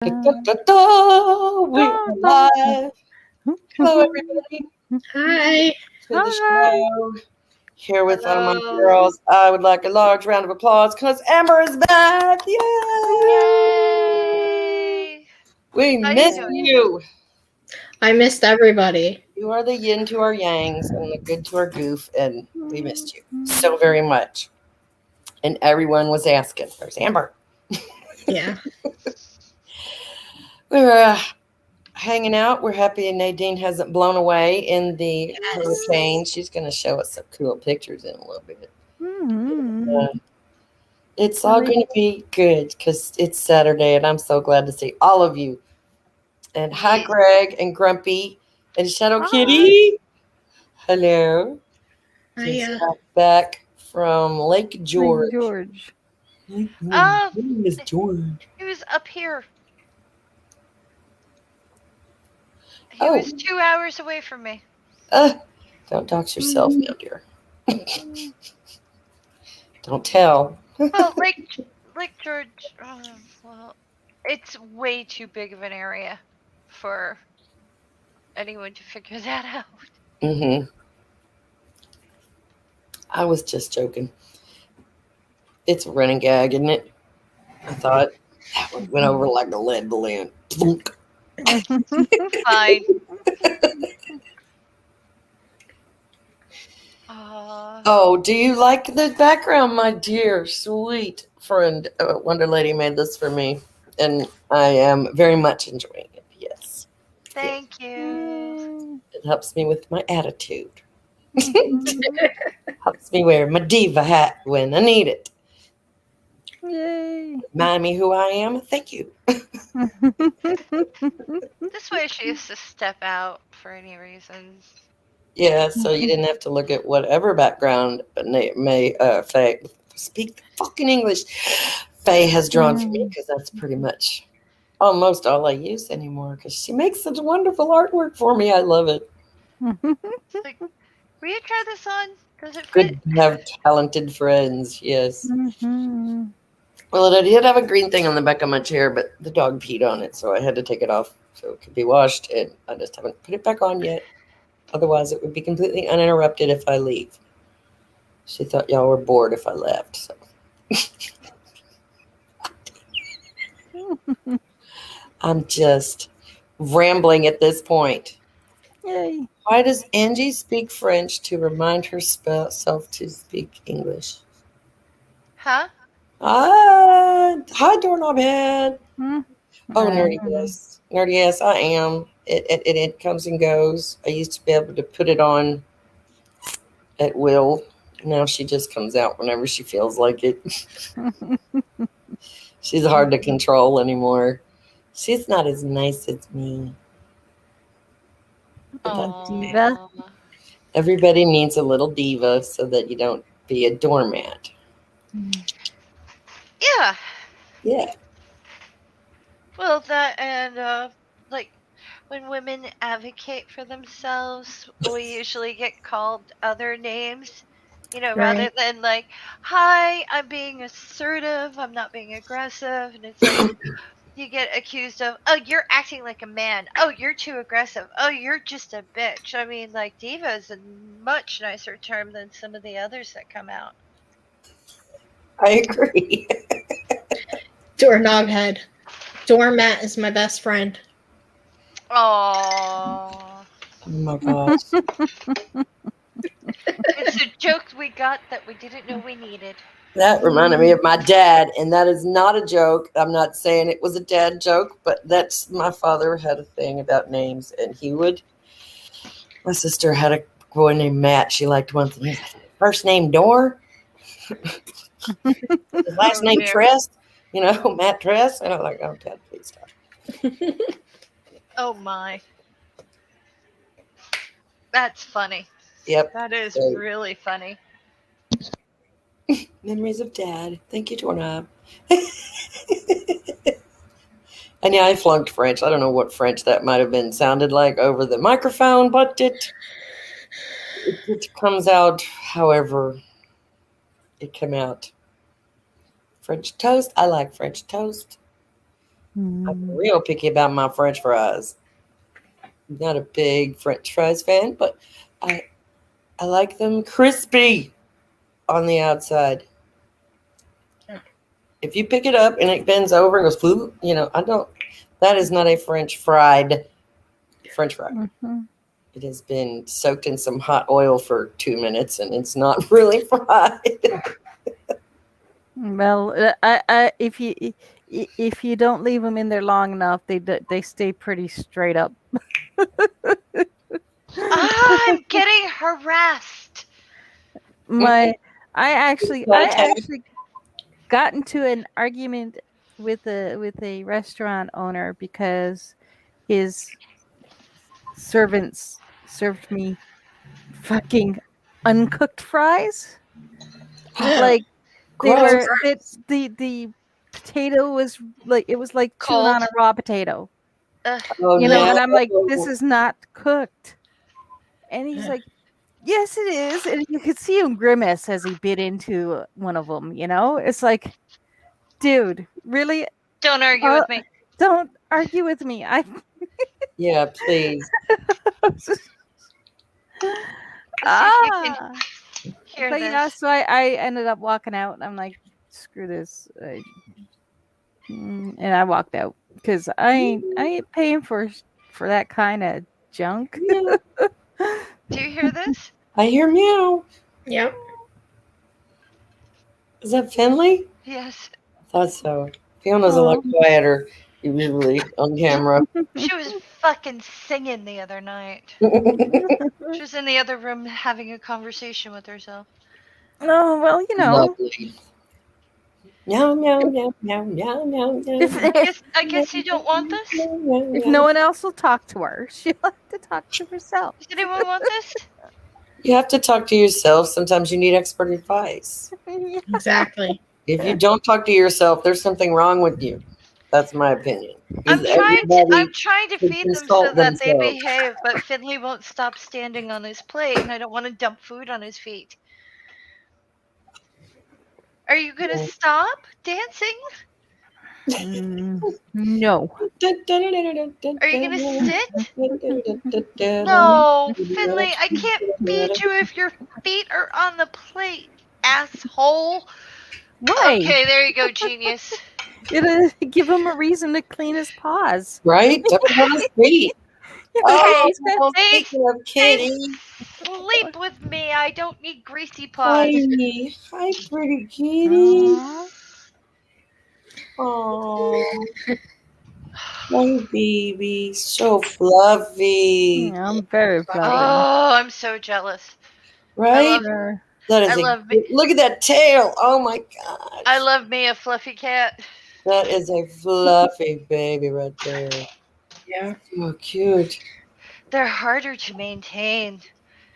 Da, da, da, da. We are live. Hello, everybody, Hi. to the show. Here with one of my Hello. girls. I would like a large round of applause because Amber is back. Yay! Yay! We How you miss doing? you. I missed everybody. You are the yin to our yangs and the good to our goof, and we missed you so very much. And everyone was asking, "Where's Amber?" Yeah. We're hanging out. We're happy Nadine hasn't blown away in the hurricane. She's going to show us some cool pictures in a little bit. It's all going to be good because it's Saturday, and I'm so glad to see all of you. And hi, Yes. Greg and Grumpy and Shadow Kitty. Hello. Just I got back from Lake George. Oh, Miss George. he was up here. He Oh. was 2 hours away from me. Don't dox yourself now, dear. Don't tell. Well, Lake George. Well, it's way too big of an area for anyone to figure that out. Mm-hmm. I was just joking. It's a running gag, isn't it? I thought that one went over like a lead balloon. Plunk. Fine. Oh, do you like the background, my dear, sweet friend? Wonder Lady made this for me, and I am very much enjoying it. Yes. Thank you. It helps me with my attitude. Helps me wear my diva hat when I need it. Yay. Remind me who I am. Thank you. This way she used to step out for any reason. Yeah, so you didn't have to look at whatever background Faye, speak fucking English, Faye has drawn for me, because that's pretty much almost all I use anymore, because she makes such wonderful artwork for me. I love it. It's like, will you try this on? Does it fit? Good to have talented friends, yes. Well, I did have a green thing on the back of my chair, but the dog peed on it, so I had to take it off so it could be washed, and I just haven't put it back on yet. Otherwise, it would be completely uninterrupted if I leave. She thought y'all were bored if I left. So. I'm just rambling at this point. Yay. Why does Angie speak French to remind herself to speak English? Huh? Hi, doorknob head. Hmm. Oh, nerdy yes. Nerdy yes, I am. It comes and goes. I used to be able to put it on at will. Now she just comes out whenever she feels like it. She's hard to control anymore. She's not as nice as me. But that's Diva. Aw. everybody needs a little diva so that you don't be a doormat. Yeah. Yeah. Well, that and like when women advocate for themselves, we usually get called other names, rather Right. than like, "Hi, I'm being assertive. I'm not being aggressive," and it's like you get accused of, "Oh, you're acting like a man. Oh, you're too aggressive. Oh, you're just a bitch." I mean, like diva is a much nicer term than some of the others that come out. I agree. Doorknob head. Doormat is my best friend. Oh, Oh my gosh. it's a joke we got that we didn't know we needed. That reminded me of my dad, and that is not a joke. I'm not saying it was a dad joke, but that's my father had a thing about names, and my sister had a boy named Matt. She liked one thing. First name Door, his last name dear. Tress, Matt Tress. And I'm like, oh, Dad, please stop. Oh my. That's funny. Yep. That is Great. really funny. Memories of Dad. Thank you, Doorknob. And yeah, I flunked French. I don't know what French that might have been sounded like over the microphone, but it comes out however it came out. French toast. I like French toast. Mm. real picky about my French fries. Not a big French fries fan, but I like them crispy on the outside. Yeah. If you pick it up and it bends over and goes, "Floop," I don't. That is not a French fry. Mhm. It has been soaked in some hot oil for 2 minutes, and it's not really fried. Well, if you don't leave them in there long enough, they stay pretty straight up. I'm getting harassed. My I actually Okay. got into an argument with a restaurant owner because his servants served me fucking uncooked fries. Like they Gross. were the potato was like it was like chewing Cold. on a raw potato. Ugh. Oh no! And I'm like, this is not cooked. And he's like, yes, it is. And you could see him grimace as he bit into one of them. It's like, dude, really? Don't argue with me. Don't argue with me. Yeah, please. Ah. Hear But this. yeah, so I ended up walking out. And I'm like, screw this. And I walked out because I ain't paying for that kind of junk. Yeah. Do you hear this? I hear meow. Yep. Is that Finley? Yes. I thought so. Fiona's a lot quieter usually on camera. She was fucking singing the other night. She was in the other room having a conversation with herself. Oh, well, Lovely. Meow, meow, meow, meow, meow, meow, meow. I guess you don't want this? If no one else will talk to her, she'll have to talk to herself. Does anyone want this? You have to talk to yourself. Sometimes you need expert advice. Yeah. Exactly. If you don't talk to yourself, there's something wrong with you. That's my opinion. I'm Everybody trying to should feed them so consult that they themselves. behave, but Finley won't stop standing on his plate, and I don't want to dump food on his feet. Are you gonna stop dancing? No. Are you gonna sit? No, Finley, I can't feed you if your feet are on the plate, asshole. Why? Okay, there you go, genius. It'll give him a reason to clean his paws. Right? Don't on his feet. Oh, They- speaking of kitty. Sleep with me. I don't need greasy paws. Hi, pretty kitty. Aw. Oh, my baby, so fluffy, Yeah, I'm very fluffy. Oh, I'm so jealous. right? Sure. That is I love me. look at that tail. Oh my god, I love me a fluffy cat. that is a fluffy baby right there. Yeah. So cute. They're harder to maintain.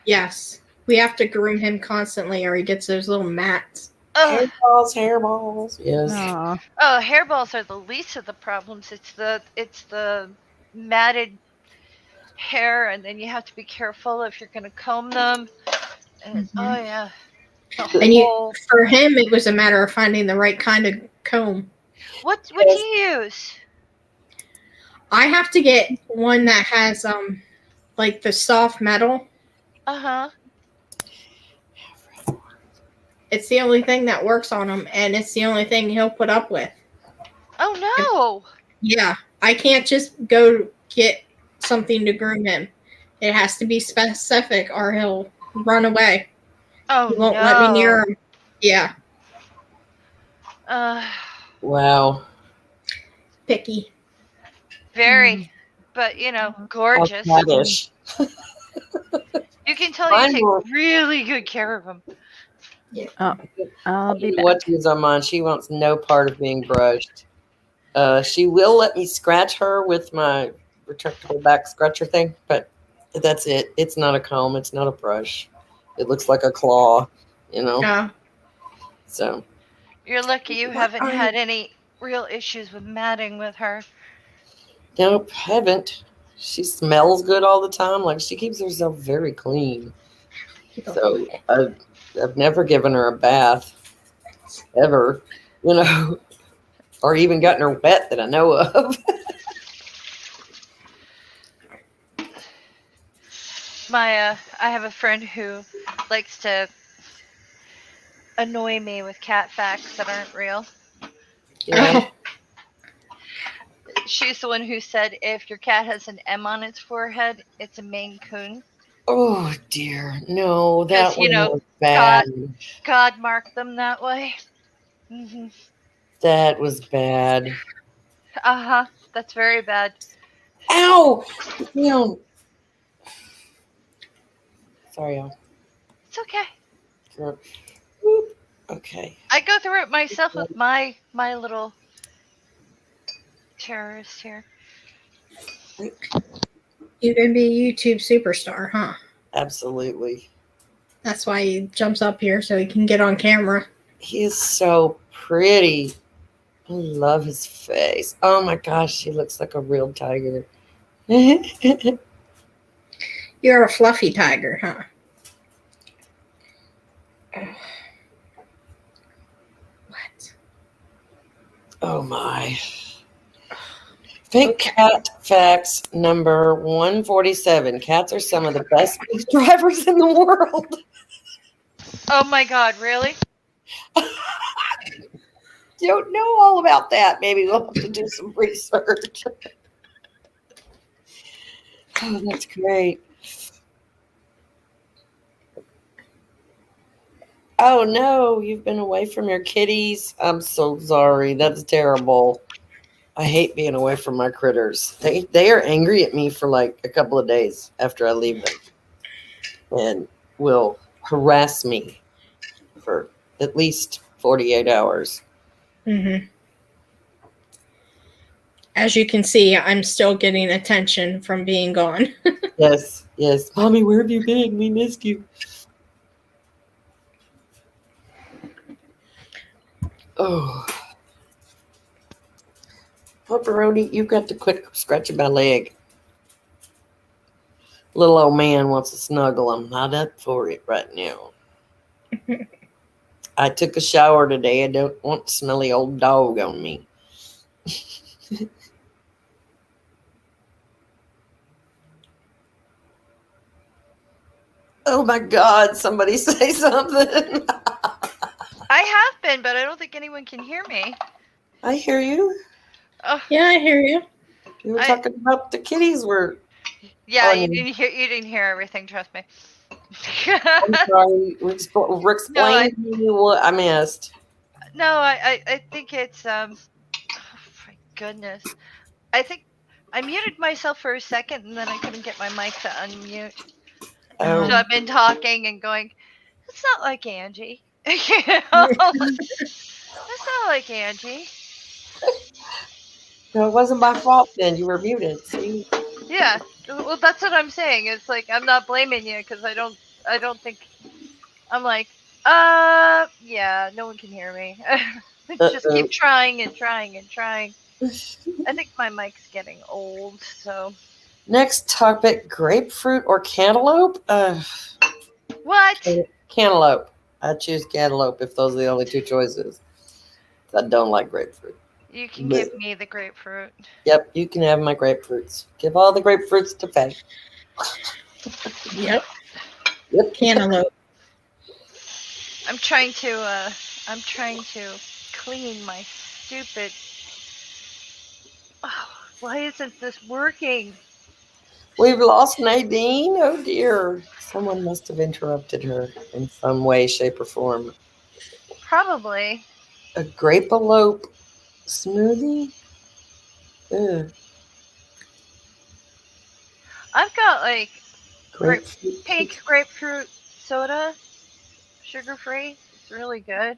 Yes. We have to groom him constantly or he gets those little mats. Ugh. Hairballs. Yes. Aw. Oh, hairballs are the least of the problems. It's the matted hair, and then you have to be careful if you're gonna comb them. And it's, oh yeah. The And whole- for him, it was a matter of finding the right kind of comb. what do you use? I have to get one that has like the soft metal. Uh-huh. It's the only thing that works on him, and it's the only thing he'll put up with. Oh no. Yeah, I can't just go get something to groom him. It has to be specific, or he'll run away. Oh He won't no. let me near him. Yeah, Wow. picky. Very. But gorgeous. How childish. You can tell Mine you will- take really good care of them. I'll be back. What to use on mine? She wants no part of being brushed. She will let me scratch her with my retractable back scratcher thing, but that's it. It's not a comb. It's not a brush. It looks like a claw, Yeah. So You're lucky you haven't had any real issues with matting with her. nope, haven't. She smells good all the time. Like she keeps herself very clean. So I've never given her a bath ever. or even gotten her wet that I know of. I have a friend who likes to annoy me with cat facts that aren't real. Yeah. Oh, She's the one who said if your cat has an M on its forehead, it's a Maine Coon. Oh dear, no, Because, that one was bad. God marked them that way. That was bad. Uh-huh. That's very bad. Ow! Damn. Sorry, y'all. It's okay. Whoop. Okay. I go through it myself with my little terrorist here. you can be a YouTube superstar, huh? Absolutely. That's why he jumps up here so he can get on camera. He is so pretty. I love his face. Oh my gosh, he looks like a real tiger. You're a fluffy tiger, huh? What? Oh my. Fake cat facts number 147. Cats are some of the best speed drivers in the world. Oh my God, really? Don't know all about that. Maybe we'll have to do some research. Oh, that's great. Oh no, you've been away from your kitties. I'm so sorry. That's terrible. I hate being away from my critters. They are angry at me for like a couple of days after I leave them, and will harass me for at least 48 hours. Mm-hmm. As you can see, I'm still getting attention from being gone. Yes, yes. Mommy, where have you been? We missed you. Oh. Pepperoni, you've got to quit scratching my leg. Little old man wants to snuggle. I'm not up for it right now. I took a shower today. I don't want smelly old dog on me. Oh my God, somebody say something. I have been, but I don't think anyone can hear me. I hear you. Oh, Yeah, I hear you. You were talking about the kitties were. yeah, Oh, you didn't hear everything, trust me. I'm sorry. Explain to me what I missed. No, I think it's oh my goodness. I think I muted myself for a second and then I couldn't get my mic to unmute. Oh. So I've been talking and going, it's not like Angie. It's not like Angie. No, it wasn't my fault then. You were muted. See? Yeah. Well, that's what I'm saying. It's like I'm not blaming you because I don't think I'm like, yeah, no one can hear me. Just keep trying and trying and trying. I think my mic's getting old, so. Next topic, grapefruit or cantaloupe? What? Cantaloupe. I choose cantaloupe if those are the only two choices. I don't like grapefruit. You can give me the grapefruit. Yep, you can have my grapefruits. Give all the grapefruits to Faye. Yep. Yep. Cantaloupe. I'm trying to clean my stupid. Oh, why isn't this working? We've lost Nadine. Oh dear. Someone must have interrupted her in some way, shape, or form. Probably. A grapealope smoothie? Ugh. I've got like Grapefruit. pink grapefruit soda, sugar free. It's really good.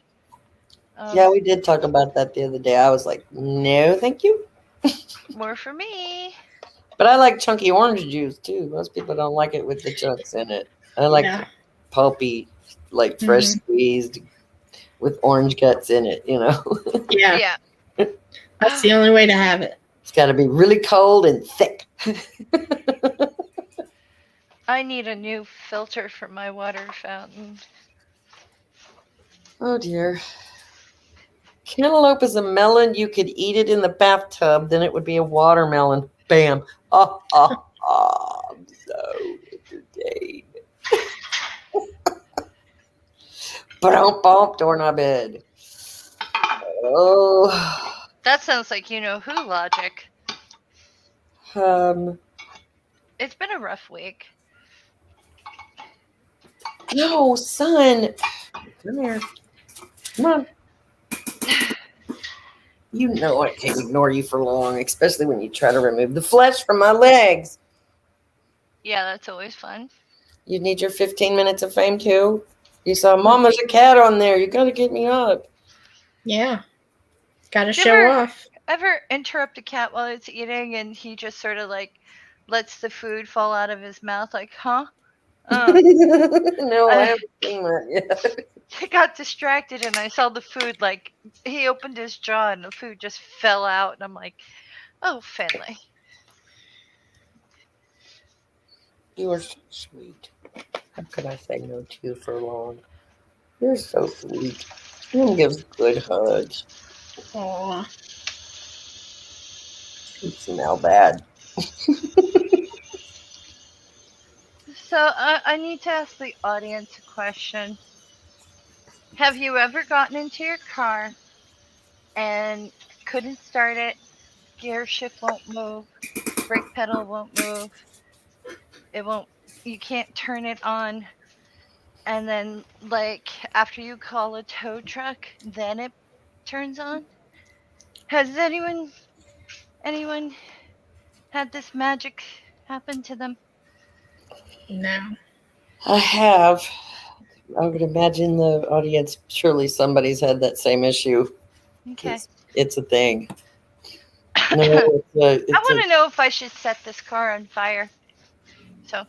Yeah, we did talk about that the other day. I was like, no, thank you. More for me. But I like chunky orange juice too. Most people don't like it with the chunks in it. I like pulpy, like fresh squeezed with orange guts in it, you know? Yeah. That's the only way to have it. It's got to be really cold and thick. I need a new filter for my water fountain. Oh dear. Cantaloupe is a melon. You could eat it in the bathtub. Then it would be a watermelon. Bam. I'm so entertained. Bump, doorknob head. Oh. That sounds like you know who logic. It's been a rough week. No, son. Come here. Come on. You know I can't ignore you for long, especially when you try to remove the flesh from my legs. Yeah, that's always fun. You need your 15 minutes of fame too? You saw, Mom, there's a cat on there. You got to get me up. Yeah. Got to Do you show ever- off. Ever interrupt a cat while it's eating and he just sort of like lets the food fall out of his mouth? Like, huh? No, I haven't seen that yet. I got distracted and I saw the food, like, he opened his jaw and the food just fell out. And I'm like, oh, Finley. You are so sweet. How could I say no to you for long? You're so sweet. You gives good hugs. Aw. You smell bad. So I need to ask the audience a question. Have you ever gotten into your car and couldn't start it? Gear shift won't move. Brake pedal won't move. It won't. You can't turn it on. And then, like, after you call a tow truck, then it turns on. Has anyone had this magic happen to them? No. I have. I would imagine the audience, surely somebody's had that same issue. Okay. It's a thing. No, I want to know if I should set this car on fire. So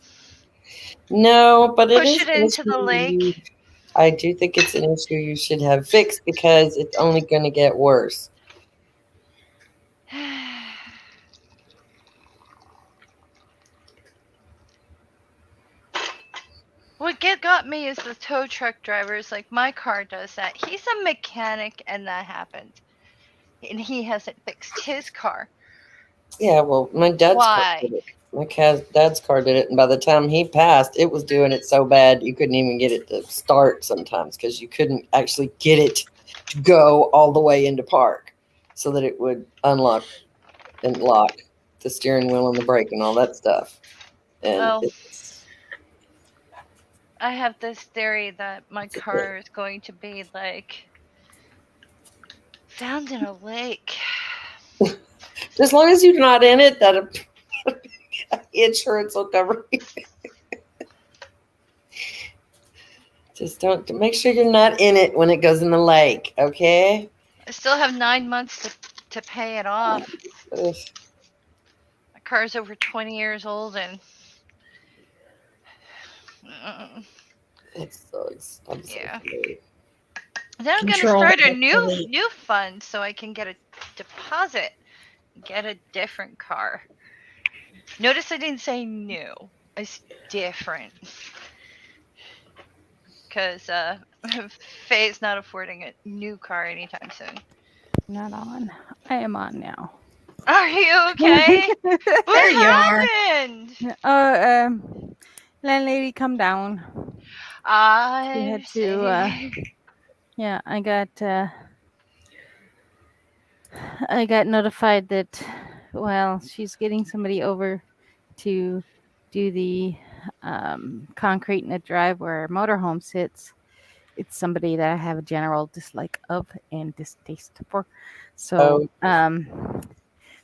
no, but it push is it into the lake. I do think it's an issue you should have fixed because it's only going to get worse. What got me is the tow truck drivers. Like, my car does that. He's a mechanic, and that happened, and he hasn't fixed his car. Yeah, well, my dad's car did it. My dad's car did it, and by the time he passed, it was doing it so bad you couldn't even get it to start sometimes because you couldn't actually get it to go all the way into park so that it would unlock and lock the steering wheel and the brake and all that stuff. And Well, I have this theory that my car is going to be, like, found in a lake. As long as you're not in it, that insurance will cover you. Just don't make sure you're not in it when it goes in the lake, okay? I still have 9 months to pay it off. Ugh. My car's over 20 years old, and It sucks. Yeah. Sorry. then I'm gonna Control start a F8. new fund so I can get a deposit, get a different car. Notice I didn't say new. It's different. Because Faye's not affording a new car anytime soon. Not on. I am on now. Are you okay? What There you are. happened? Landlady, come down. I had to, Yeah, I got notified that, well, she's getting somebody over to do the concrete in the drive where our motorhome sits. It's somebody that I have a general dislike of and distaste for. So,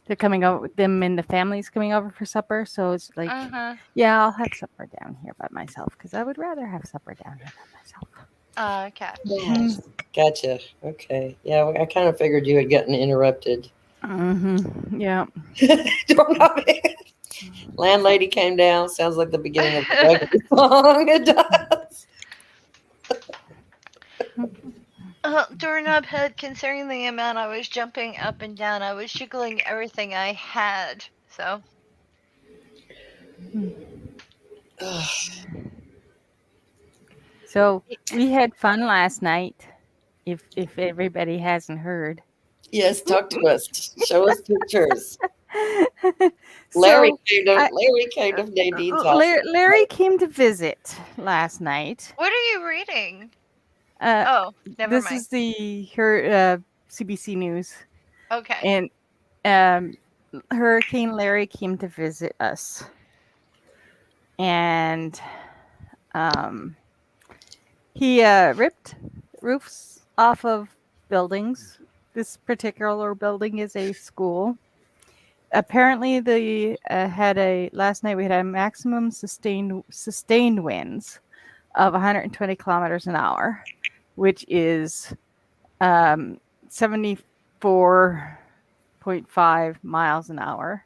they're coming over. Them and the family's coming over for supper. So it's like, yeah, I'll have supper down here by myself because I would rather have supper down here by myself. Okay. Yes. Gotcha. Okay. Yeah, I kind of figured you had gotten interrupted. Mm-hmm. Yeah. Don't know. Landlady came down. Sounds like the beginning of the record song. It does. Doorknob head, considering the amount I was jumping up and down, I was jiggling everything I had. So. So we had fun last night. if everybody hasn't heard. Yes, talk to us. Show us pictures. So Larry came I- to Nadine's house. Larry came to visit last night. What are you reading? Uh, Oh, never this mind. is her CBC News, Okay. and Hurricane Larry came to visit us, and he ripped roofs off of buildings. This particular building is a school. Apparently, the last night we had a maximum sustained winds of 120 kilometers an hour, which is 74.5 miles an hour,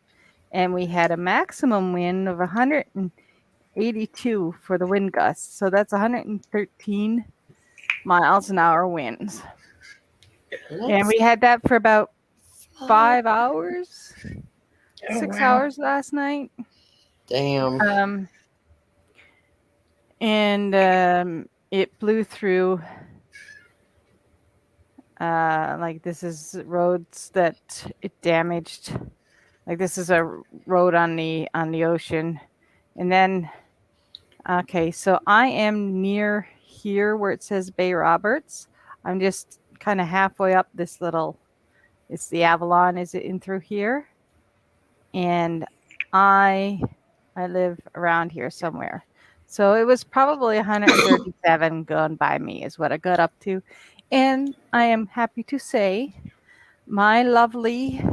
and we had a maximum wind of 182 for the wind gusts. So that's 113 miles an hour winds. And we had that for about 5 hours, 6 hours last night. Damn. And it blew through. Like this is roads that it damaged. Like this is a road on the ocean, and then okay, so I am near here where it says Bay Roberts. I'm just kind of halfway up this little. It's the Avalon. Is it in through here? And I live around here somewhere. So it was probably 137 going by me is what I got up to. And I am happy to say my lovely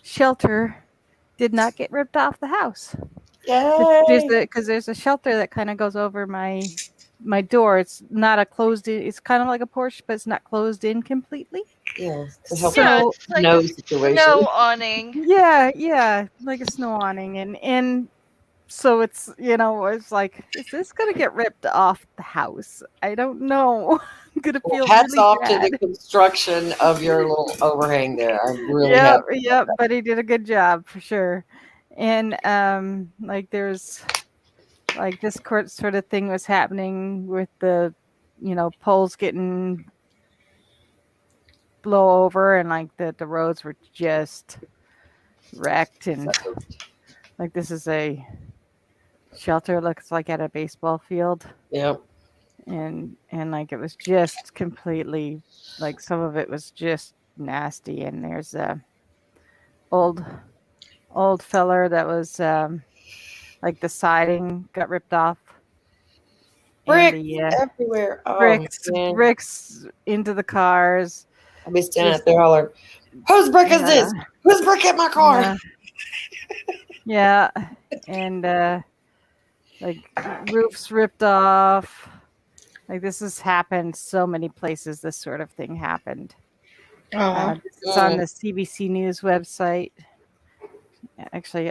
shelter did not get ripped off the house. Because there's a shelter that kind of goes over my door. It's not a closed in, it's kind of like a porch, but it's not closed in completely. Yeah. So it's like no a situation. snow awning. Yeah, like a snow awning, and so it's it's like, is this gonna get ripped off the house? I don't know. I'm gonna feel hats really off bad. to the construction of your little overhang there. I'm really happy. Yep, but he did a good job for sure. And like there's like this sort of thing was happening with the poles getting blow over, and like the roads were just wrecked, and like this is a shelter, looks like at a baseball field. Yep. And like it was just completely, like some of it was just nasty, and there's a old feller that was like the siding got ripped off. Bricks And the everywhere. Oh, bricks into the cars. I'll be standing out there hollering, whose brick is this? Whose brick hit my car? Yeah. And like roofs ripped off. Like this has happened so many places. This sort of thing happened. This is on the CBC News website. Actually,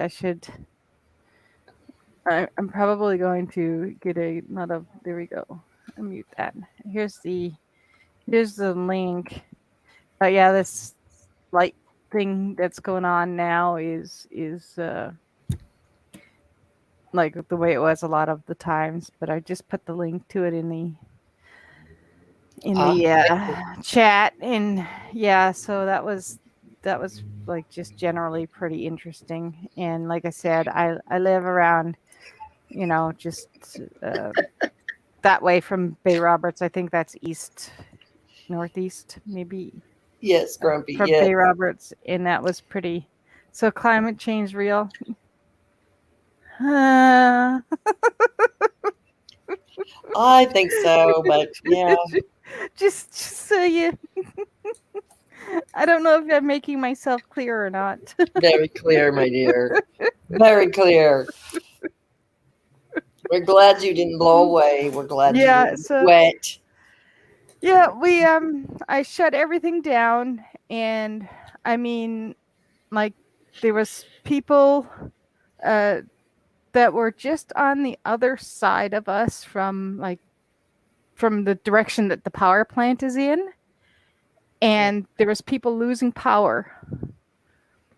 I'm probably going to get another. There we go. I'll mute that. Here's the link. But yeah, this light thing that's going on now is like the way it was a lot of the times. But I just put the link to it in the chat, and yeah, so that was like just generally pretty interesting. And like I said, I live around just that way from Bay Roberts. I think that's northeast maybe. Yes, Grumpy. From Bay Roberts, and that was pretty. So climate change real? I think so, but yeah. Just so you. I don't know if I'm making myself clear or not. Very clear, my dear. Very clear. We're glad you didn't blow away. We're glad you didn't wet. Yeah, I shut everything down, and I mean, like there was people that were just on the other side of us from the direction that the power plant is in, and there was people losing power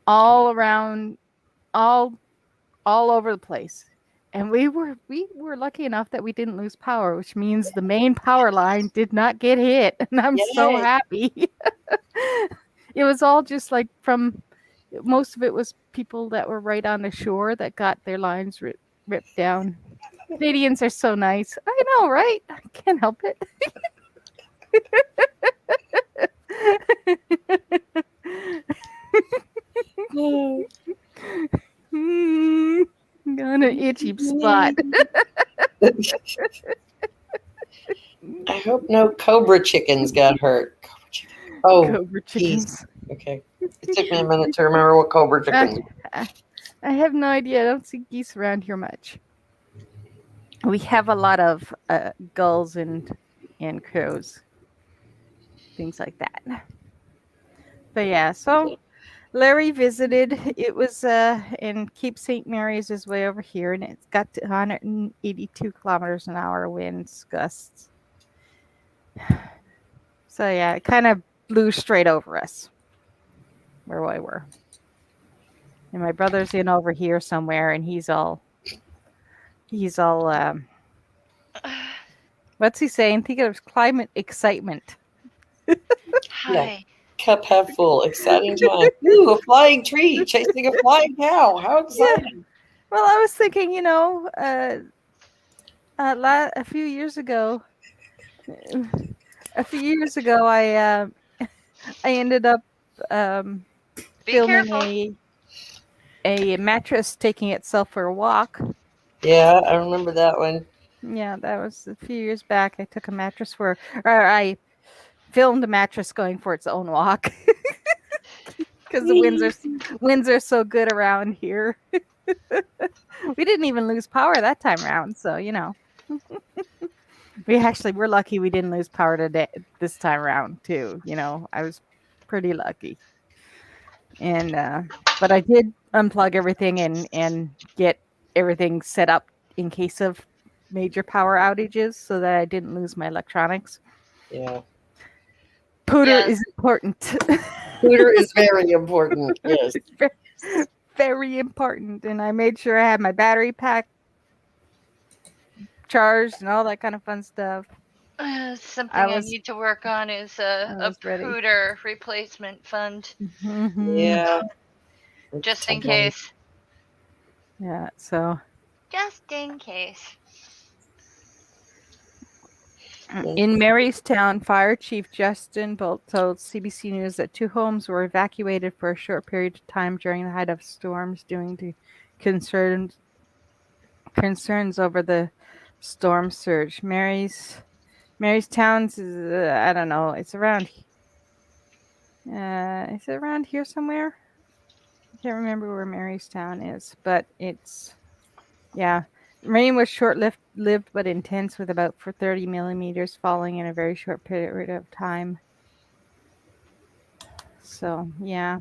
all around, all over the place. And we were lucky enough that we didn't lose power, which means the main power line did not get hit, and I'm so Yay. happy. It was all just like from most of it was people that were right on the shore that got their lines ripped down. Canadians are so nice. I know, right? I can't help it. Got an itchy spot. I hope no cobra chickens got hurt. Cobra chicken. Oh, Cobra chickens. Okay. It took me a minute to remember what cobra chickens. I have no idea. I don't see geese around here much. We have a lot of gulls and crows, things like that. But yeah, so Larry visited. It was in Cape St. Mary's is way over here, and it's got to 182 kilometers an hour winds gusts. So yeah, it kind of blew straight over us where we were. And my brother's in over here somewhere, and he's all what's he saying? Think of climate excitement. Hi. Yeah. Cup half full. Exciting time. Ooh, a flying tree chasing a flying cow. How exciting. Well, I was thinking, a few years ago, I ended up Be filming careful. a mattress taking itself for a walk. Yeah, I remember that one. Yeah, that was a few years back. I took a mattress or I filmed a mattress going for its own walk because the winds are so good around here. We didn't even lose power that time around, so we're lucky we didn't lose power this time around too. I was pretty lucky. And but I did unplug everything and get everything set up in case of major power outages so that I didn't lose my electronics. Yeah. Pooter is important. Pooter is very important. Yes. Very, very important. And I made sure I had my battery pack charged and all that kind of fun stuff. Something I need to work on is a pooter replacement fund. Mm-hmm. Yeah. Just in case. Yeah, so. Just in case. In Marystown, Fire Chief Justin Bolt told CBC News that 2 homes were evacuated for a short period of time during the height of storms due to concerns over the storm surge. Marystown's I don't know. It's around. Is it around here somewhere? I can't remember where Marystown is, but it's Rain was short-lived but intense, with about 30 millimeters falling in a very short period of time. So, yeah.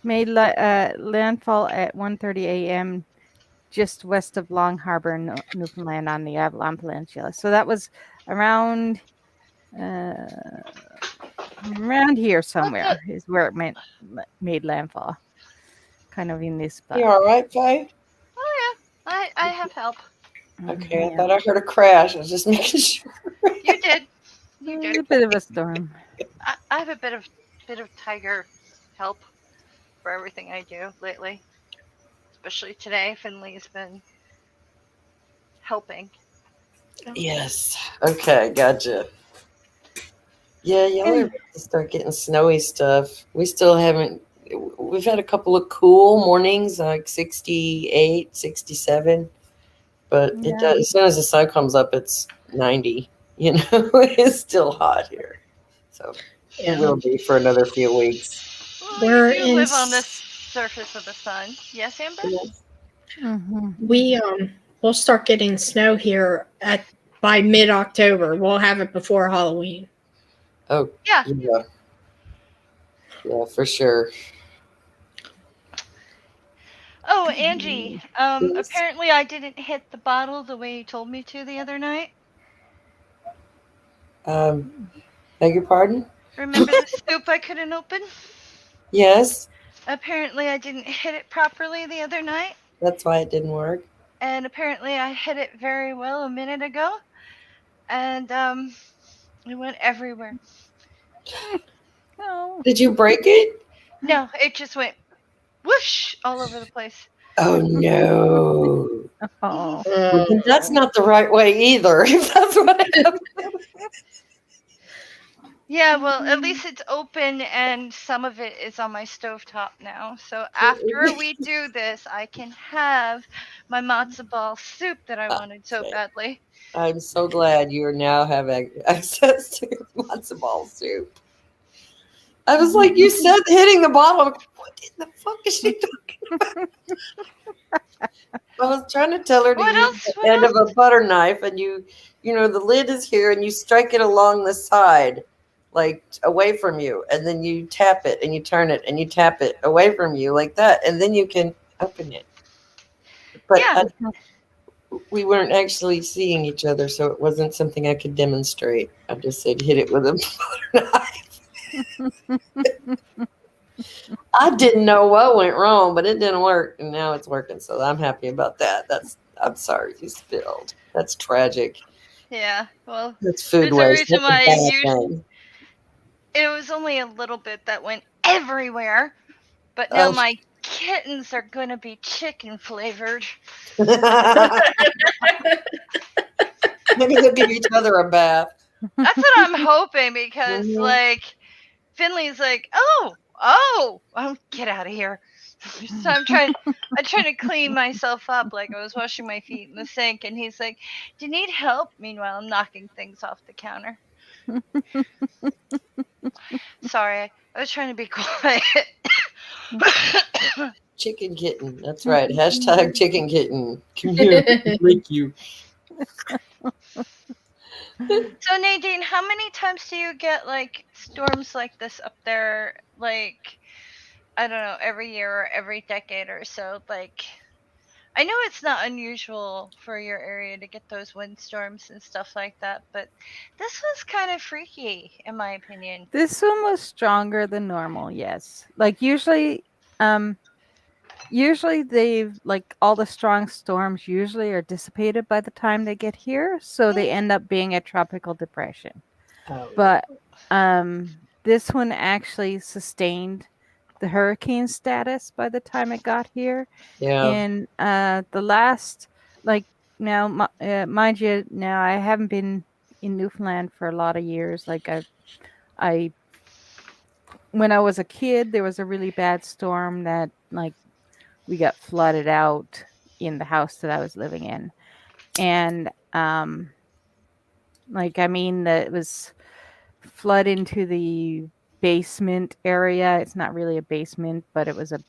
Made landfall at 1:30 a.m. just west of Long Harbor, Newfoundland, on the Avalon Peninsula. So that was around here somewhere is where it made landfall. Kind of in this spot. You all right, Faye? Oh yeah, I have help. Okay, I thought I heard a crash. I was just making sure. You did. You did. A bit of a storm. I have a bit of tiger help for everything I do lately. Especially today, Finley's been helping. Yes. Okay, gotcha. Yeah, y'all are about to start getting snowy stuff. We still haven't. We've had a couple of cool mornings, like 68, 67. But it does, as soon as the sun comes up, it's 90. It's still hot here. So it will be for another few weeks. Well, we do live on the surface of the sun. Yes, Amber? Yes. Mm-hmm. We'll start getting snow here by mid-October. We'll have it before Halloween. Oh, yeah. Yeah, for sure. Oh, Angie, yes. Apparently I didn't hit the bottle the way you told me to the other night. Beg your pardon? Remember the scoop I couldn't open? Yes. Apparently, I didn't hit it properly the other night, That's why it didn't work. and apparently, I hit it very well a minute ago, and it went everywhere. Oh. Did you break it? No, it just went whoosh all over the place. Oh no. Oh. Well, then that's not the right way either. If that's what happened. Yeah, well, at least it's open and some of it is on my stovetop now. So after we do this, I can have my matzo ball soup that I wanted so Okay. badly. I'm so glad you are now having access to matzo ball soup. I was like, you said hitting the bottle. What in the fuck is she talking about? I was trying to tell her to What use else? the What end of else? a butter knife, and you know, the lid is here, and you strike it along the side, like away from you, and then you tap it, and you turn it, and you tap it away from you, like that, and then you can open it. But Yeah. we weren't actually seeing each other, so it wasn't something I could demonstrate. I just said hit it with a butter knife. I didn't know what went wrong, but it didn't work, and now it's working. So I'm happy about that. I'm sorry you spilled. That's tragic. Yeah. Well, That's food there's a waste. reason That's a why bad thing. it was only a little bit that went everywhere, but now Oh. my kittens are gonna be chicken flavored. Maybe they'll give each other a bath. That's what I'm hoping because, Mhm. like, Finley's like, get out of here. So I'm trying to clean myself up. Like, I was washing my feet in the sink, and he's like, "Do you need help?" Meanwhile, I'm knocking things off the counter. Sorry, I was trying to be quiet. Chicken kitten. That's right. Hashtag chicken kitten. Come here. Lick you. So Nadine, how many times do you get like storms like this up there? Like, I don't know, every year or every decade or so. Like, I know it's not unusual for your area to get those windstorms and stuff like that, but this was kind of freaky, in my opinion. This one was stronger than normal, yes. Like usually they've like all the strong storms usually are dissipated by the time they get here, so they end up being a tropical depression. Oh. But this one actually sustained the hurricane status by the time it got here. Yeah. And the last, like now, mind you, now I haven't been in Newfoundland for a lot of years. Like I when I was a kid, there was a really bad storm that like we got flooded out in the house that I was living in, and like I mean, it was flood into the basement area. It's not really a basement, but it was a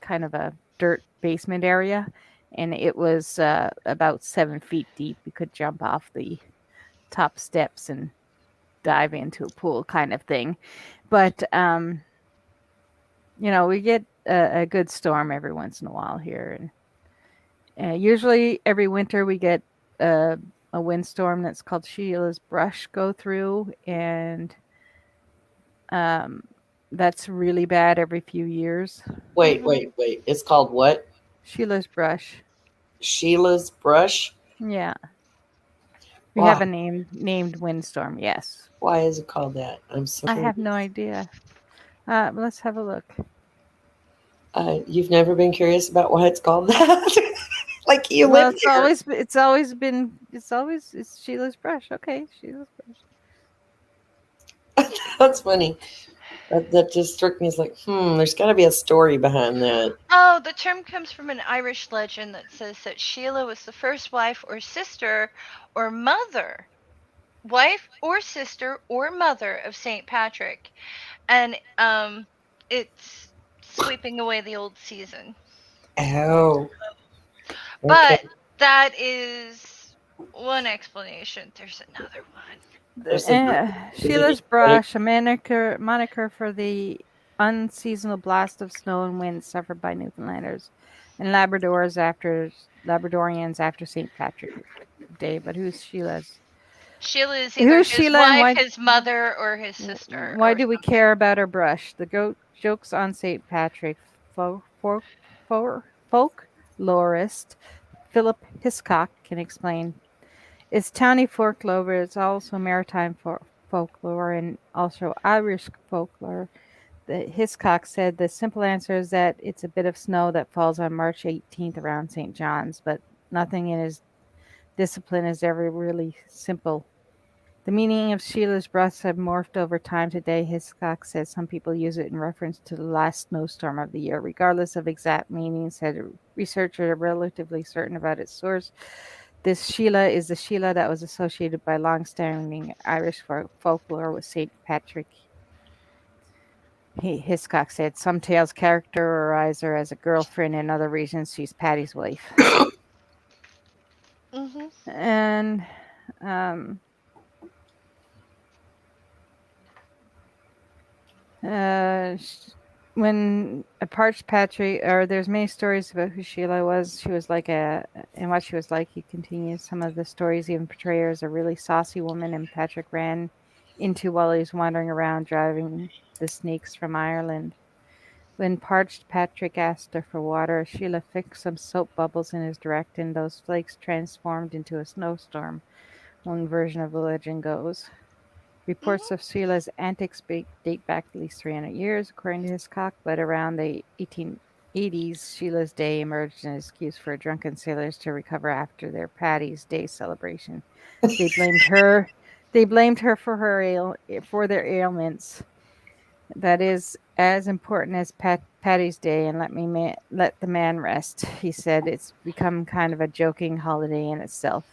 kind of a dirt basement area, and it was about 7 feet deep. You could jump off the top steps and dive into a pool, kind of thing. But you know, we get a good storm every once in a while here, and usually every winter we get a windstorm that's called Sheila's brush go through, and that's really bad every few years. Wait. It's called what? Sheila's brush. Sheila's brush? Yeah. We Why? have a named windstorm, yes. Why is it called that? I'm so I have no idea. Let's have a look. You've never been curious about why it's called that? Like you Well, live here. it's Sheila's brush. Okay, Sheila's brush. That's funny. That just struck me as like, there's got to be a story behind that. Oh, the term comes from an Irish legend that says that Sheila was the first wife or sister or mother, of St. Patrick, and it's sweeping away the old season. Oh. But that is one explanation. There's another one. Sheila's brush, a moniker for the unseasonal blast of snow and wind suffered by Newfoundlanders and Labradorians after St. Patrick's Day. But who's Sheila's? Sheila is either Who's his Sheila and wife, why- his mother, or his sister. Why or do we something. care about her brush? The goat Jokes on St. Patrick. Folklorist Philip Hiscock can explain. It's towny folklore, but it's also maritime folklore and also Irish folklore. Hiscock said the simple answer is that it's a bit of snow that falls on March 18th around St. John's, but nothing in his discipline is ever really simple. The meaning of Sheila's breaths have morphed over time. Today, Hiscock says some people use it in reference to the last snowstorm of the year. Regardless of exact meaning, said researchers are relatively certain about its source. This Sheila is the Sheila that was associated by long-standing Irish folklore with St. Patrick. Hiscock said some tales characterize her as a girlfriend. In other regions, she's Patty's wife. Mhm. And um, when a parched Patrick, or there's many stories about who Sheila was. She was like and what she was like. He continues. Some of the stories even portray her as a really saucy woman, and Patrick ran into while he was wandering around driving the snakes from Ireland. When parched Patrick asked her for water, Sheila fixed some soap bubbles in his direction. Those flakes transformed into a snowstorm. One version of the legend goes. Reports Mhm. of Sheila's antics date back at least 300 years, according to Hiscock, but around the 1880s, Sheila's Day emerged as an excuse for drunken sailors to recover after their Paddy's Day celebration. They blamed her. They blamed her for for their ailments. That is as important as Paddy's Day, and let the man rest. He said it's become kind of a joking holiday in itself.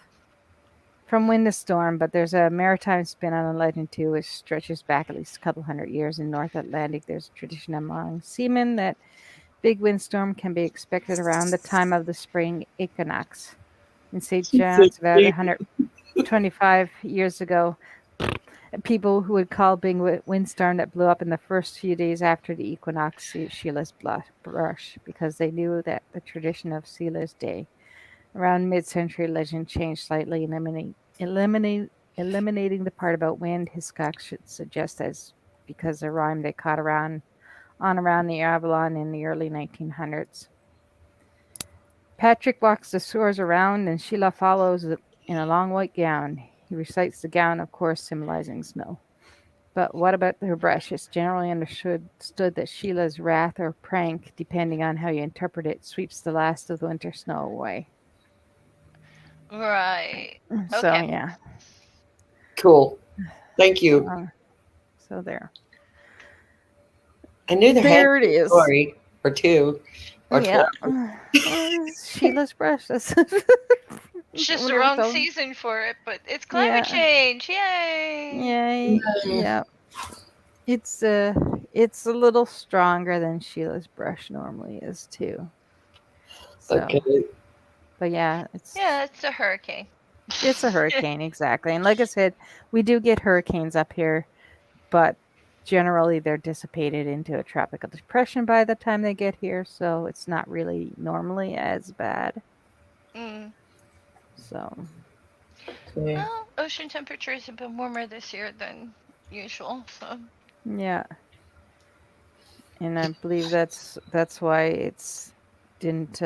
From wind to storm, but there's a maritime spin on the legend too, which stretches back at least a couple hundred years. In North Atlantic, there's a tradition among seamen that big windstorm can be expected around the time of the spring equinox. In St. John's, about 125 years ago, people who would call big windstorm that blew up in the first few days after the equinox Sheila's brush, because they knew that the tradition of Sheila's Day around mid-century legend changed slightly, eliminating the part about wind. Hiscock should suggest as because the rhyme they caught around the Avalon in the early 1900s. Patrick walks the shores around, and Sheila follows in a long white gown. He recites the gown, of course, symbolizing snow. But what about her brush? It's generally understood that Sheila's wrath or prank, depending on how you interpret it, sweeps the last of the winter snow away. Right. So Okay. yeah. Cool. Thank you. So there. I knew there had There to it be a is. story or two or Yeah. 12. Sheila's brush. That's It's just the whatever wrong tell- season for it, but it's climate change. Yay! Yay. Yeah. It's a little stronger than Sheila's brush normally is too. So, Okay. but yeah, It's a hurricane. it's a hurricane exactly. And like I said, we do get hurricanes up here, but generally they're dissipated into a tropical depression by the time they get here, so it's not really normally as bad. Mm. So, Okay. Well, ocean temperatures have been warmer this year than usual, so yeah. And I believe that's why it's didn't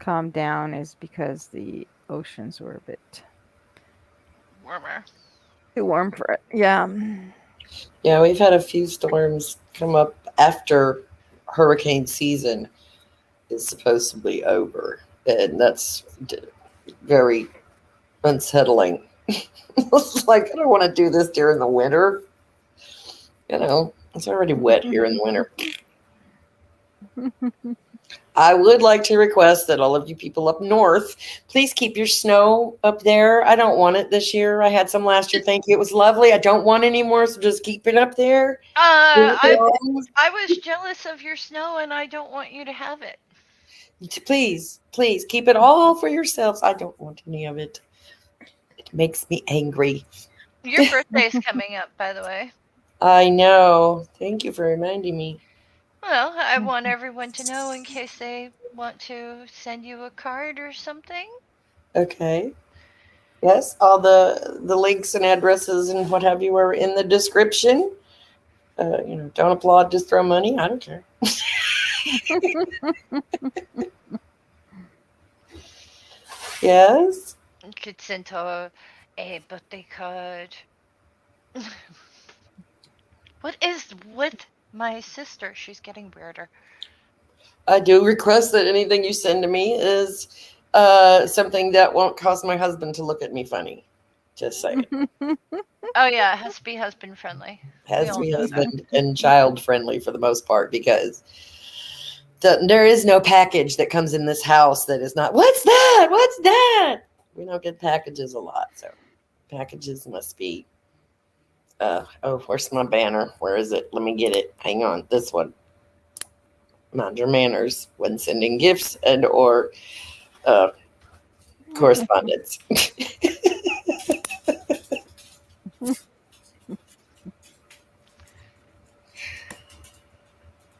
calm down, is because the oceans were a bit warmer. too warm for it. Yeah. Yeah, we've had a few storms come up after hurricane season is supposed to be over, and that's very unsettling. It's like, I don't want to do this during the winter. It's already wet here in the winter. I would like to request that all of you people up north, please keep your snow up there. I don't want it this year. I had some last year. Thank you. It was lovely. I don't want any more, so just keep it up there. I was jealous of your snow, and I don't want you to have it. Please keep it all for yourselves. I don't want any of it. It makes me angry. Your birthday's coming up, by the way. I know. Thank you for reminding me. Well, I want everyone to know in case they want to send you a card or something. Okay. Yes, all the links and addresses and what have you are in the description. don't applaud, just throw money. I don't care. Yes. Could send her a birthday card. What is with my sister? She's getting weirder. I do request that anything you send to me is something that won't cause my husband to look at me funny. Just saying. Oh yeah, it has to be husband friendly. Has We to all be know husband and child friendly for the most part, because there is no package that comes in this house that is not, what's that? What's that? We don't get packages a lot, so packages must be. Where's my banner? Where is it? Let me get it. Hang on, this one. Mind your manners when sending gifts and or correspondence.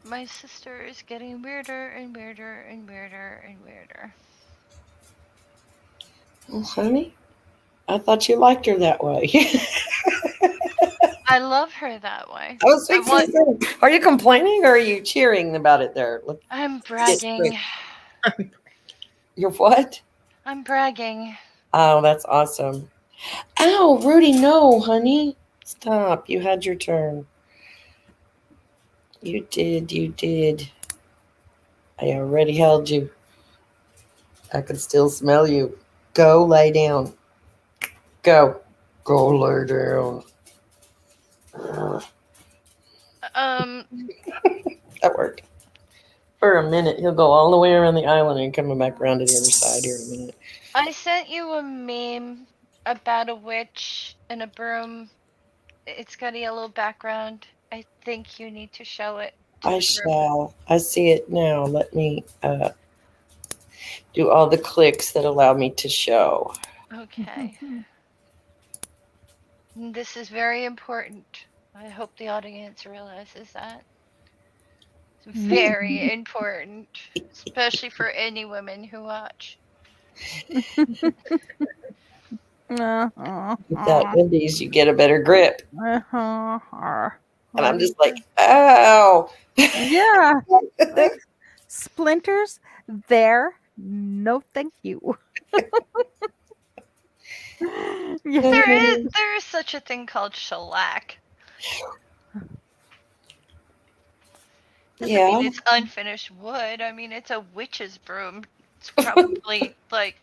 My sister is getting weirder and weirder and weirder and weirder. Well, honey, I thought you liked her that way. I love her that way. I was fixing to say, are you complaining or are you cheering about it there? I'm bragging. You're what? I'm bragging. Oh, that's awesome. Ow, Rudy, no, honey. Stop. You had your turn. You did. I already held you. I can still smell you. Go lay down. Go lay down. That worked. For a minute, he'll go all the way around the island and coming back around to the other side here in a minute. I sent you a meme about a witch and a broom. It's got a yellow background. I think you need to show it. I shall. I see it now. Let me do all the clicks that allow me to show. Okay. This is very important. I hope the audience realizes that. It's very important, especially for any women who watch. Without Wendy's, you get a better grip. And I'm just like, ow. Yeah. Splinters there. No, thank you. Yeah. There is such a thing called shellac. Doesn't mean it's unfinished wood. I mean, it's a witch's broom. It's probably like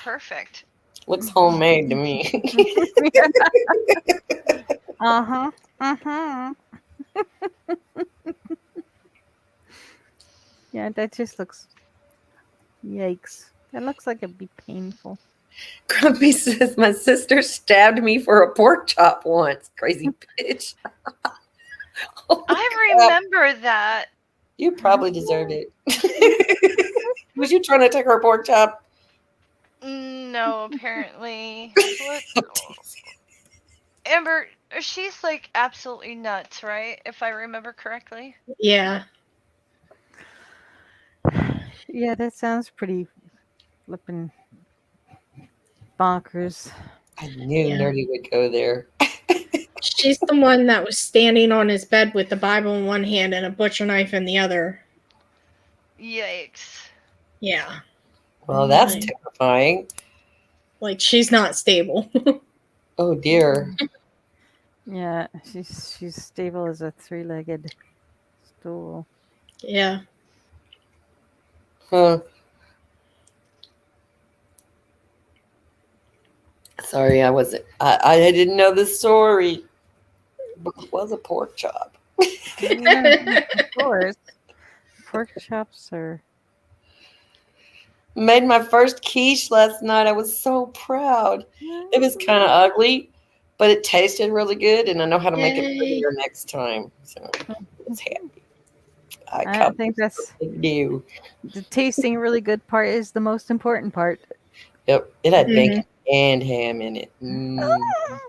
perfect. Looks homemade to me. Yeah, that just looks. Yikes. That looks like it'd be painful. Grumpy says, my sister stabbed me for a pork chop once. Crazy bitch. I remember that. You probably deserved it. Was you trying to take her pork chop? No, apparently. Amber, she's like absolutely nuts, right? If I remember correctly. Yeah. Yeah, that sounds pretty flippin' bonkers. I knew Nerdy would go there. She's the one that was standing on his bed with the Bible in one hand and a butcher knife in the other. Yikes. Yeah. Well, that's terrifying. Like, she's not stable. Oh, dear. Yeah, she's stable as a three-legged stool. Yeah. Huh. Sorry, I wasn't. I didn't know the story. But it was a pork chop. Yeah, of course. Pork chops are. Made my first quiche last night. I was so proud. It was kind of ugly, but it tasted really good, and I know how to make it prettier next time. So I was happy. I think that's new. The tasting really good part is the most important part. Yep, it had bacon and ham in it.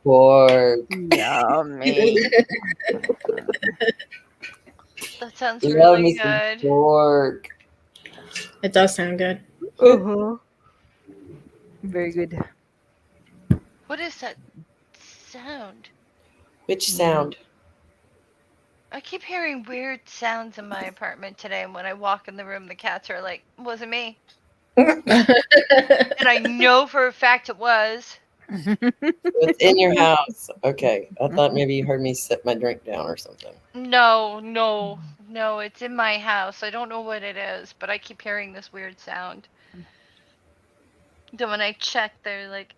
Pork. Yummy. That sounds really some good. Pork. It does sound good. Very good. What is that sound? Which sound? I keep hearing weird sounds in my apartment today, and when I walk in the room, the cats are like, "Wasn't me," and I know for a fact it was. It's in your house. Okay. I thought maybe you heard me set my drink down or something. No, it's in my house. I don't know what it is, but I keep hearing this weird sound. Then when I check, they're like,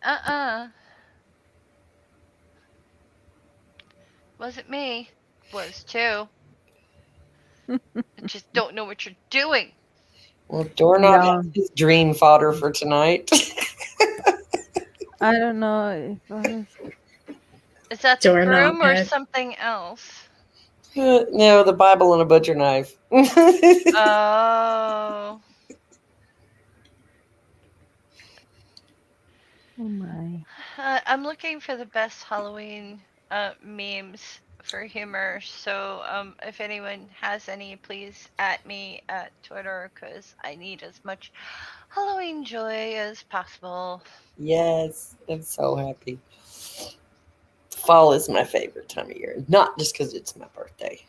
wasn't me. Was too. I just don't know what you're doing. Well, Doorknob Yeah. has his dream fodder for tonight. I don't know if I was. Is that the Doorknob groom or head. something else? No, the Bible and a butcher knife. Oh. Oh my. I'm looking for the best Halloween memes for humor. So if anyone has any, please at me at Twitter because I need as much Halloween joy as possible. Yes, I'm so happy. Fall is my favorite time of year, not just because it's my birthday.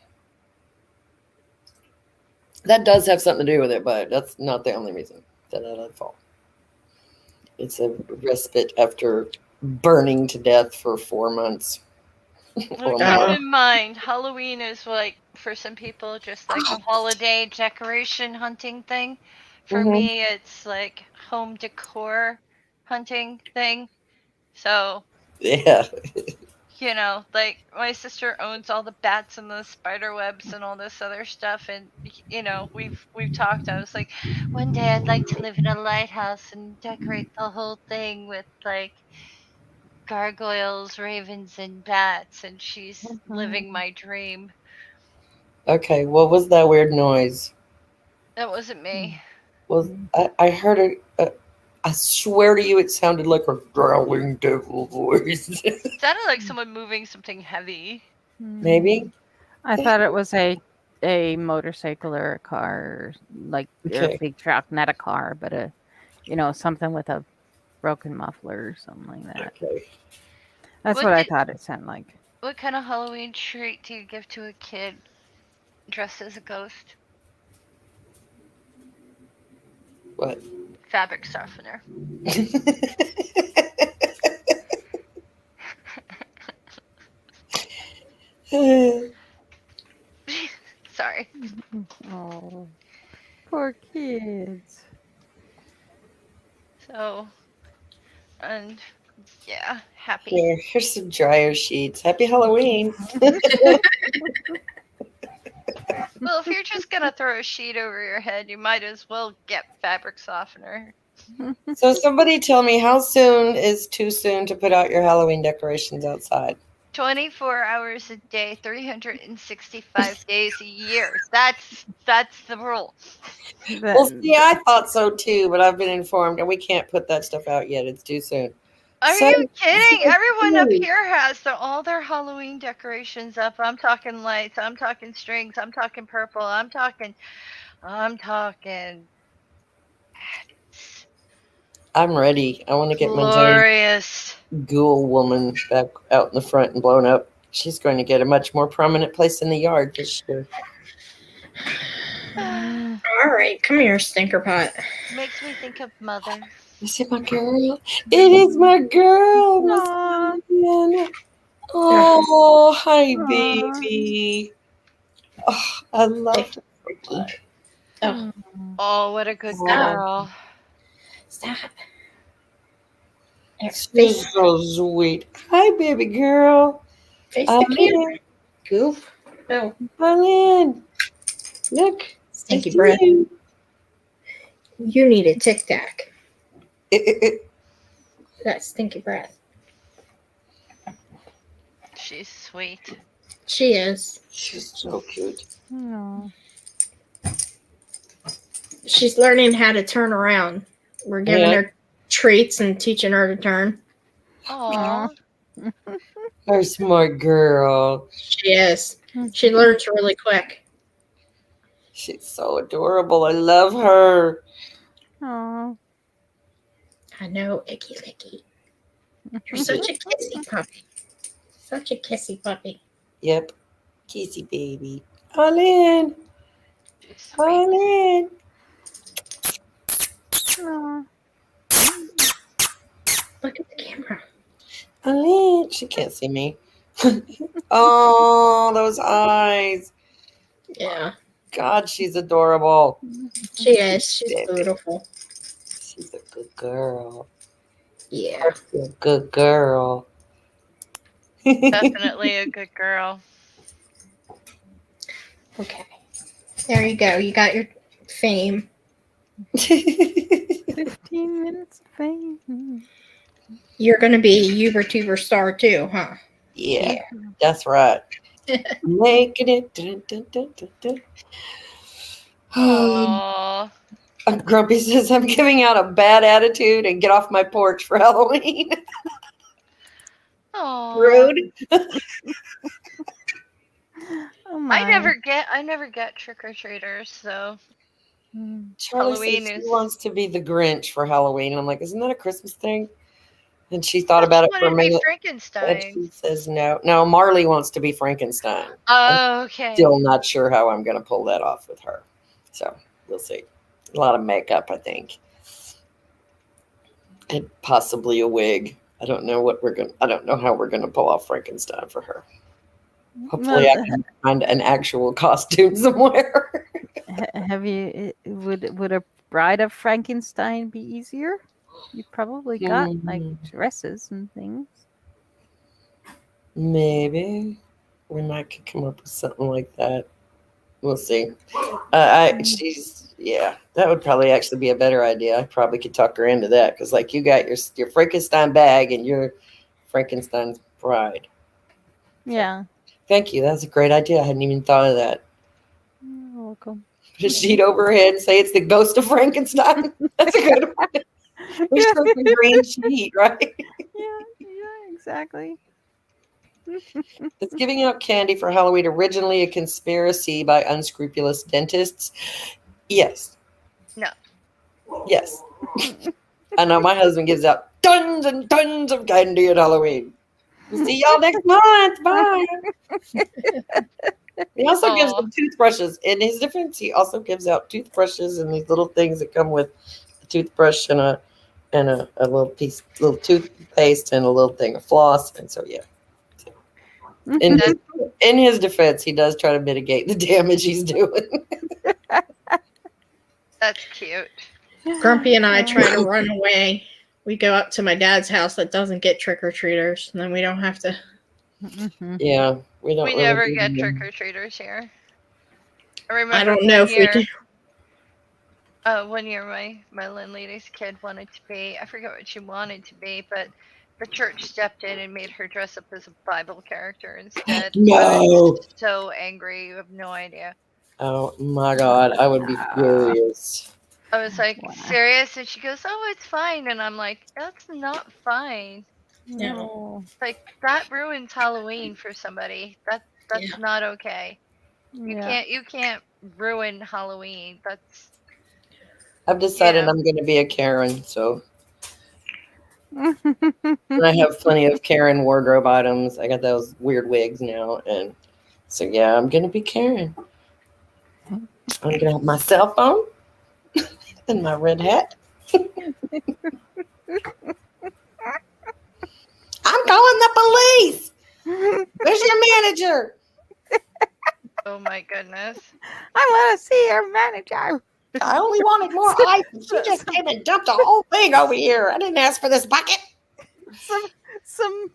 That does have something to do with it, but that's not the only reason that I love fall. It's a respite after burning to death for 4 months. Well, keep in mind, Halloween is like for some people just like a holiday decoration hunting thing. For me, it's like home decor hunting thing. So Yeah. you know, like my sister owns all the bats and the spider webs and all this other stuff, and you know, we've talked. I was like, one day I'd like to live in a lighthouse and decorate the whole thing with like gargoyles, ravens, and bats, and she's living my dream. Okay, what was that weird noise? That wasn't me. Was I heard it? I swear to you, it sounded like a growling devil voice. It sounded like someone moving something heavy. Maybe. I thought it was a motorcycle or a car, like or a Okay. big truck, not a car, but a something with a broken muffler or something like that. Okay. That's what I thought it sounded like. What kind of Halloween treat do you give to a kid dressed as a ghost? What? Fabric softener. Sorry. Oh, poor kids. So, and yeah, happy. Here's some dryer sheets. Happy Halloween. Well, if you're just gonna throw a sheet over your head, you might as well get fabric softener. So somebody tell me, how soon is too soon to put out your Halloween decorations outside? 24 hours a day, 365 days a year. That's the rule. Well, see, I thought so too, but I've been informed, and we can't put that stuff out yet. It's too soon. Are So- you kidding? so Everyone up soon. here has all their Halloween decorations up. I'm talking lights. I'm talking strings. I'm talking purple. I'm talking. I'm ready. I want to get my giant Glorious. ghoul woman back out in the front and blown up. She's going to get a much more prominent place in the yard this year. All right, come here, stinker pot. Makes me think of mother. Is it my girl? It is my girl. Aw. Oh, hi, baby. Oh, I love her. Oh, Oh, what a good Stop. girl. stop. She's so sweet. Hi, baby girl. Face I'm the camera. in. Goof. Oh, I'm in. Look. stinky I see breath. you. You need a tic tac. That stinky breath. She's sweet. She is. She's so cute. No. She's learning how to turn around. We're giving her treats and teaching her to turn. Aww. Her smart girl. She is. She learns really quick. She's so adorable. I love her. Aw. I know, Icky Licky. You're such a kissy puppy. Such a kissy puppy. Yep. Kissy baby. Arlene. Arlene. Aw. Look at the camera. Arlene. She can't see me. Oh, those eyes. Yeah, God, she's adorable. she is. She's beautiful. She's a good girl. Yeah. She's a good girl. Definitely a good girl. Okay. There you go. You got your fame. 15 minutes of fame. You're going to be YouTuber star too, huh? Yeah, that's right. Making it. Dun, dun, dun, dun, dun. Aww. Grumpy says, I'm giving out a bad attitude and get off my porch for Halloween. Aww. Rude. Oh my. I never get trick-or-treaters, so Charlie Halloween says she is- wants to be the Grinch for Halloween. And I'm like, isn't that a Christmas thing? And she thought about it for a wanted to be minute. And Frankenstein. she says no. No, Marley wants to be Frankenstein. Oh, okay. Still not sure how I'm going to pull that off with her. So we'll see. A lot of makeup, I think. And possibly a wig. I don't know how we're gonna pull off Frankenstein for her. Hopefully I can find an actual costume somewhere. Have you? Would a Bride of Frankenstein be easier? You probably got like dresses and things. Maybe we might could come up with something like that. We'll see. That would probably actually be a better idea. I probably could talk her into that because, like, you got your Frankenstein bag and your Frankenstein's bride. Yeah. Thank you. That's a great idea. I hadn't even thought of that. You're welcome. Put a sheet over her head and say it's the ghost of Frankenstein. That's a good one. We show the green sheet, right? Yeah, exactly. It's giving out candy for Halloween originally a conspiracy by unscrupulous dentists. Yes. No. Yes. I know my husband gives out tons and tons of candy at Halloween. We'll see y'all next month. Bye. He also gives them toothbrushes. In his defense, he also gives out toothbrushes and these little things that come with a toothbrush and a little toothpaste and a little thing of floss. And so, yeah. In his defense, he does try to mitigate the damage he's doing. That's cute. Grumpy and I try to run away. We go up to my dad's house that doesn't get trick-or-treaters, and then we don't have to. Yeah, we don't. We really never do get that. trick-or-treaters here. I remember I don't know if we do. 1 year my landlady's kid wanted to be, I forget what she wanted to be, but the church stepped in and made her dress up as a Bible character instead. No. I was so angry. You have no idea. Oh my God, I would be furious. I was like, Wow. serious? And she goes, oh, it's fine. And I'm like, that's not fine. No. Like, that ruins Halloween for somebody. That's Yeah. not okay. Yeah. You can't ruin Halloween. That's I've decided I'm going to be a Karen, so and I have plenty of Karen wardrobe items. I got those weird wigs now, and so yeah, I'm going to be Karen. I'm going to have my cell phone and my red hat. I'm calling the police. Where's your manager? oh my goodness. I want to see your manager. I only wanted more ice. She just came and dumped the whole thing over here. I didn't ask for this bucket. Some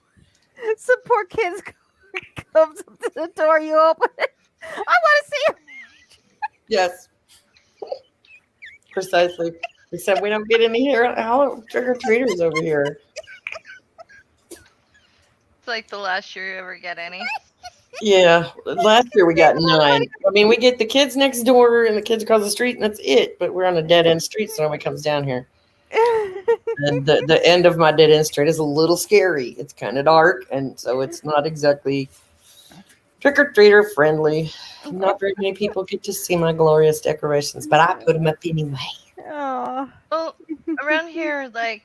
poor kids comes up to the door. You open it. I want to see your Yes. Precisely. Except we don't get any here. Trick-or-treaters over here. It's like the last year you ever get any. Yeah. Last year we got 9. I mean, we get the kids next door and the kids across the street, and that's it. But we're on a dead-end street, so nobody comes down here. And the end of my dead-end street is a little scary. It's kind of dark, and so it's not exactly trick-or-treater friendly. Not very many people get to see my glorious decorations, but I put them up anyway. Oh. Well, around here, like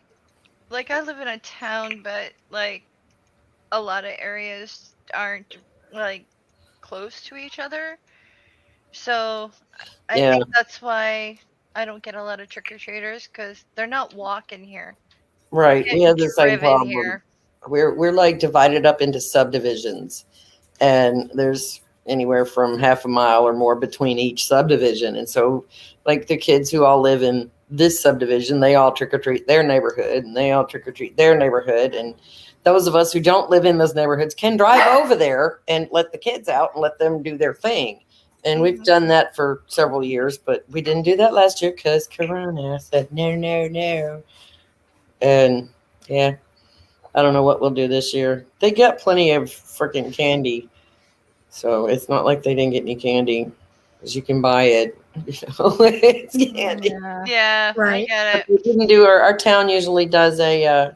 I live in a town, but like a lot of areas aren't like close to each other. So I Yeah. think that's why I don't get a lot of trick or treaters because they're not walking here. Right. We Getting have the same driven problem. here. We're like divided up into subdivisions, and there's anywhere from half a mile or more between each subdivision. And so, like the kids who all live in this subdivision, they all trick or treat their neighborhood, and they all trick or treat their neighborhood. And those of us who don't live in those neighborhoods can drive over there and let the kids out and let them do their thing. And we've done that for several years, but we didn't do that last year because Corona said no, no, no. And yeah, I don't know what we'll do this year. They got plenty of freaking candy, so it's not like they didn't get any candy, because you can buy it. It's candy. Yeah. Yeah, I Right. get We it. didn't do our town usually does a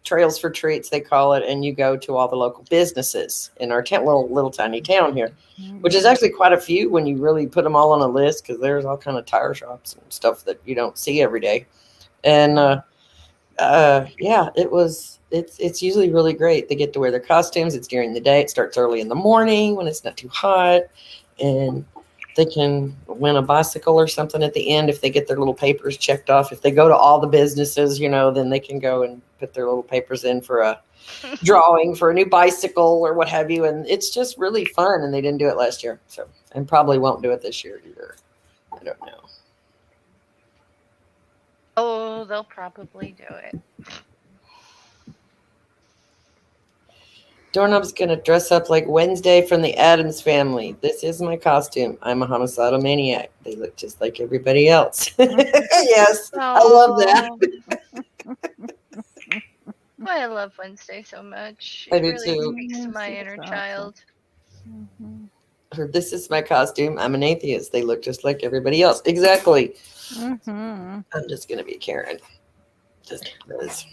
trails for treats, they call it, and you go to all the local businesses in our little tiny town here, which is actually quite a few when you really put them all on a list, because there's all kind of tire shops and stuff that you don't see every day. And yeah, it's usually really great. They get to wear their costumes. It's during the day. It starts early in the morning when it's not too hot, and they can win a bicycle or something at the end if they get their little papers checked off. If they go to all the businesses, then they can go and put their little papers in for a drawing for a new bicycle or what have you. And it's just really fun. And they didn't do it last year, and probably won't do it this year either. I don't know. Oh, they'll probably do it. Doorknob's going to dress up like Wednesday from the Addams Family. This is my costume. I'm a homicidal maniac. They look just like everybody else. Yes, I love that. I love Wednesday so much. I It do really too. speaks to my inner child. Or this is my costume. I'm an atheist. They look just like everybody else. Exactly. I'm just going to be Karen. Just because.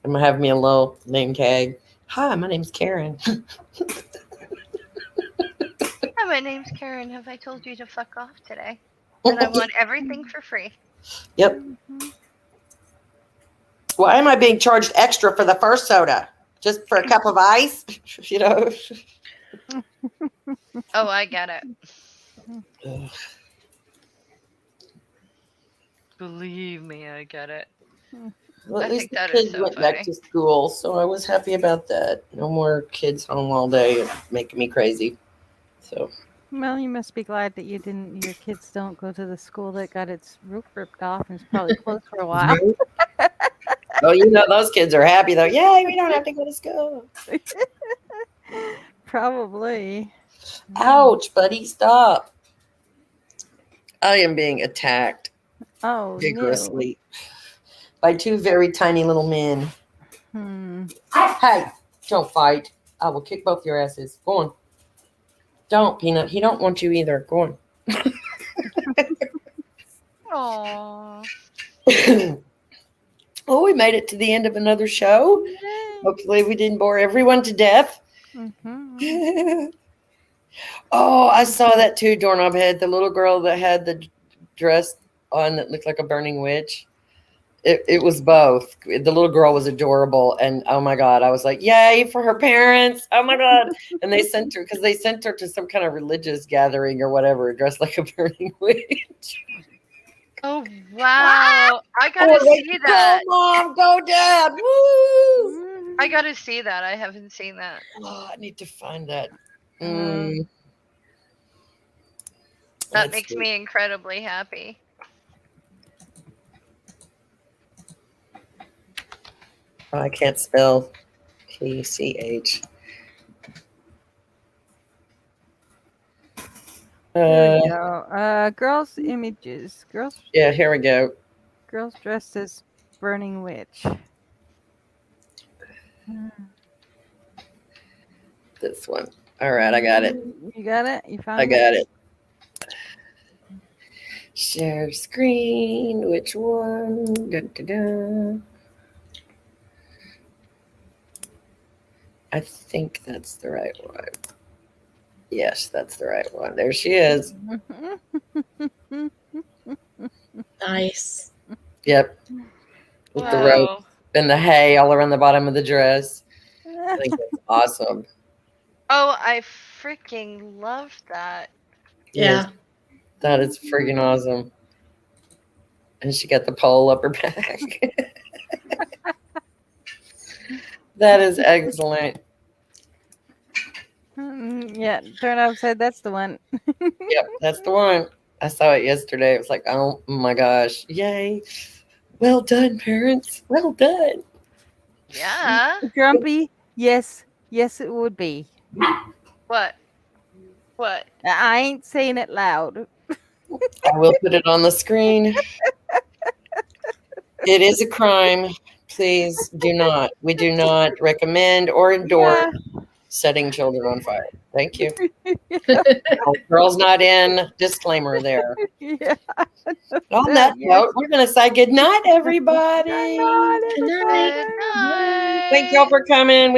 I'm going to have me a little name tag. Hi, my name's Karen. Hi, my name's Karen. Have I told you to fuck off today? And I want everything for free. Yep. Why am I being charged extra for the first soda? Just for a cup of ice? Oh, I get it. Ugh. Believe me, I get it. Well, at I least think the that is kids so went funny. back to school, so I was happy about that. No more kids home all day and making me crazy. So Well, you must be glad that your kids don't go to the school that got its roof ripped off and is probably closed for a while. oh, those kids are happy though. Yay, we don't have to go to school. Probably. Ouch, buddy, stop. I am being attacked Oh, vigorously by two very tiny little men. no. Hey, don't fight. I will kick both your asses. Go on. Don't, Peanut. He don't want you either. Go on. Aww. Oh, we made it to the end of another show. Hopefully we didn't bore everyone to death. Oh, I saw that too, Doorknob Head. The little girl that had the dress on that looked like a burning witch. It was both. The little girl was adorable, and oh my god, I was like, yay for her parents. Oh my god. And they sent her to some kind of religious gathering or whatever, dressed like a burning witch. Oh, wow. I gotta see that. Go, Mom, go, Dad. Woo! I gotta see that. I haven't seen that. Oh, I need to find that. That makes me incredibly happy. Oh, I can't spell PCH. There we go. Girls images. Yeah, here we go. Girls dressed as burning witch. This one. All right, I got it. You got it? You found I it? got it. Share screen. Which one? Dun, dun, dun. I think that's the right one. Yes, that's the right one. There she is. Nice. Yep. With the rope and the hay all around the bottom of the dress. think it's awesome. Oh, I freaking love that. Yeah. Yes, that is freaking awesome. And she got the pole up her back. That is excellent. Yeah, turn upside. That's the one. Yep, that's the one. I saw it yesterday. It was like, oh my gosh, yay! Well done, parents. Well done. Yeah. Grumpy. Yes, yes, it would be. What? What? I ain't saying it loud. I will put it on the screen. It is a crime. Please do not. We do not recommend or endorse setting children on fire. Thank you. Girls not in. Disclaimer there. Yeah. On that note, we're going to say good night, everybody. Good night, Good everybody. Good night. Thank y'all for coming.